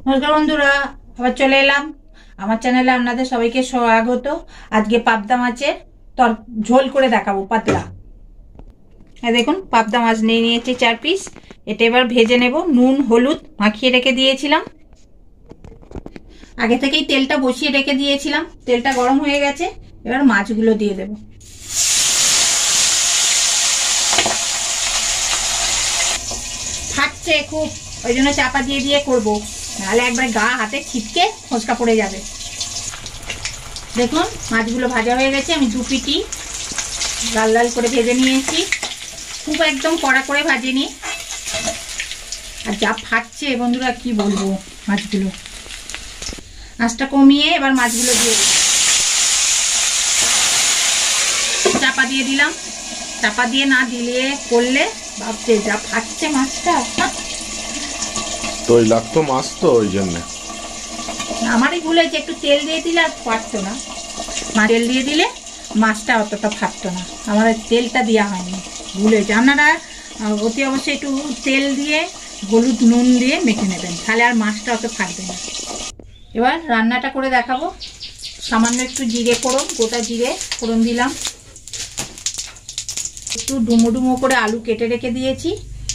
নমস্কার বন্ধুরা, আবার চলে এলাম আমার চ্যানেলে। আপনাদের সবাইকে স্বাগত। আজকে পাবদা মাছের ঝোল করে দেখাবো, পাতলা। দেখুন, পাবদা মাছ নিয়ে নিয়েছি 4 পিস। এটা এবার ভেজে নেব। নুন হলুদ মাখিয়ে রেখে দিয়েছিলাম, আগে থেকেই তেলটা বসিয়ে রেখে দিয়েছিলাম। তেলটা গরম হয়ে গেছে, এবার মাছগুলো দিয়ে দেব। ফাটছে খুব, ওই জন্য চাপা দিয়ে দিয়ে করবো, নাহলে একবার গা হাতে ছিটকে ফসকা পড়ে যাবে। দেখুন, মাছগুলো ভাজা হয়ে গেছে। আমি 2 পিটি লাল লাল করে ভেজে নিয়েছি, খুব একদম কড়া করে ভাজিনি। আর যা ফাটছে বন্ধুরা, কি বলবো। মাছগুলো আঁচটা কমিয়ে এবার মাছগুলো দিয়ে দিলাম, চাপা দিয়ে দিলাম। চাপা দিয়ে না দিলে করলে ভাবছে যা ফাটছে মাছটা। তৈলাক্ত মাছ তো, ওই জন্য আমারই ভুল হয়েছে, একটু তেল দিয়ে দিলে আর ফাটতো না। তেল দিয়ে দিলে মাছটা অতটা ফাটতো না, আমার তেলটা দেওয়া হয়নি, ভুল হয়েছে। আপনারা অতি অবশ্যই একটু তেল দিয়ে হলুদ নুন দিয়ে মেখে নেবেন, তাহলে আর মাছটা অত ফাটবে না। এবার রান্নাটা করে দেখাবো। সামান্য একটু জিরে ফোড়ন, গোটা জিরে ফোড়ন দিলাম। একটু ডুমো ডুমো করে আলু কেটে রেখে দিয়েছি,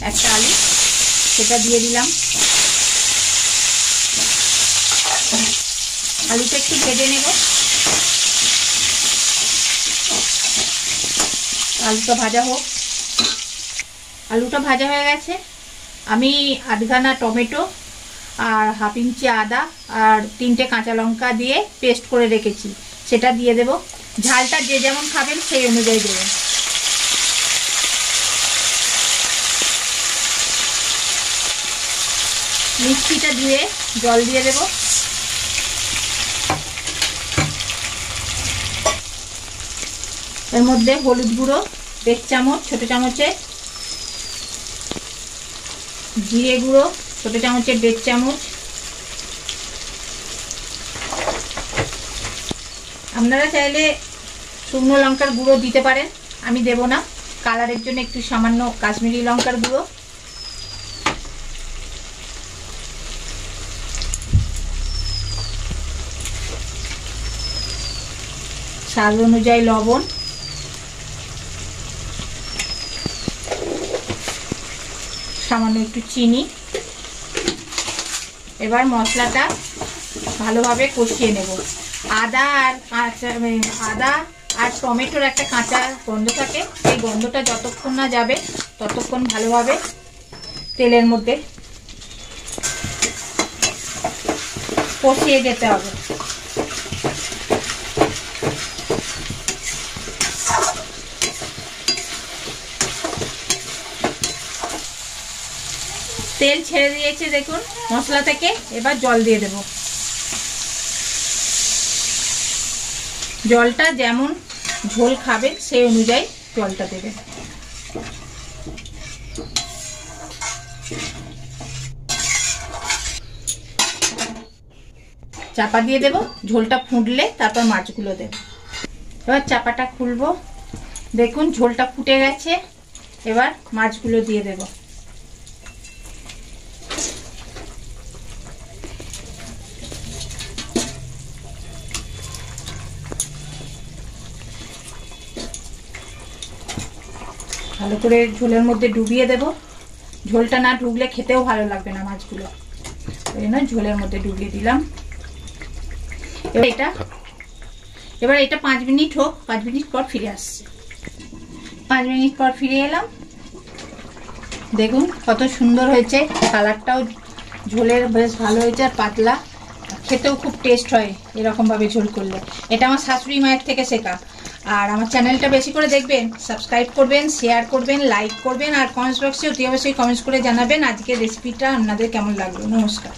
একটা আলু, সেটা দিয়ে দিলাম। আলুটা একটু ভেজে নেব। আলুটা ভাজা হোক। আলুটা ভাজা হয়ে গেছে। আমি 8 টমেটো আর 1/2 ইঞ্চি আদা আর 3টে কাঁচা লঙ্কা দিয়ে পেস্ট করে রেখেছি, সেটা দিয়ে দেব। ঝালটা যে যেমন খাবেন সেই অনুযায়ী দেবেন। মিষ্টিটা দিয়ে জল দিয়ে দেব। এর মধ্যে হলুদ গুঁড়ো 1 চামচ ছোট চামচে, জিরে গুঁড়ো ছোট চামচের 1.5 চামচ। আপনারা চাইলে শুকনো লঙ্কার গুঁড়ো দিতে পারেন, আমি দেব না। কালারের জন্য একটু সামান্য কাশ্মীরি লঙ্কার গুঁড়ো। স্বাদ অনুযায়ী লবণ, সামান্য একটু চিনি। এবার মশলাটা ভালোভাবে কষিয়ে নেব। আদা আর টমেটোর একটা কাঁচা গন্ধ থাকে, সেই গন্ধটা যতক্ষণ না যাবে ততক্ষণ ভালোভাবে তেলের মধ্যে কষিয়ে যেতে হবে। তেল ছেড়ে দিয়েছে দেখুন মশলা থেকে, এবার জল দিয়ে দেব। জলটা যেমন ঝোল খাবেন সেই অনুযায়ী জলটা দেবেন। চাপা দিয়ে দেব, ঝোলটা ফুটলে তারপর মাছগুলো দেব। এবার চাপাটা খুলবো। দেখুন ঝোলটা ফুটে গেছে, এবার মাছগুলো দিয়ে দেব। ভালো করে ঝোলের মধ্যে ডুবিয়ে দেব। ঝোলটা না ঢুকলে খেতেও ভালো লাগবে না মাছগুলো, ওই জন্য ঝোলের মধ্যে ডুবিয়ে দিলাম। এবার এটা 5 মিনিট হোক, 5 মিনিট পর ফিরে আসছি। 5 মিনিট পর ফিরে এলাম। দেখুন কত সুন্দর হয়েছে, কালারটাও ঝোলের বেশ ভালো হয়েছে, আর পাতলা, খেতেও খুব টেস্ট হয় এরকমভাবে ঝোল করলে। এটা আমার শাশুড়ি মায়ের থেকে শেখা। আর আমার চ্যানেলটা বেশি করে দেখবেন, সাবস্ক্রাইব করবেন, শেয়ার করবেন, লাইক করবেন, আর কমেন্টস বক্সে অতি অবশ্যই কমেন্টস করে জানাবেন আজকের রেসিপিটা আপনাদের কেমন লাগলো। নমস্কার।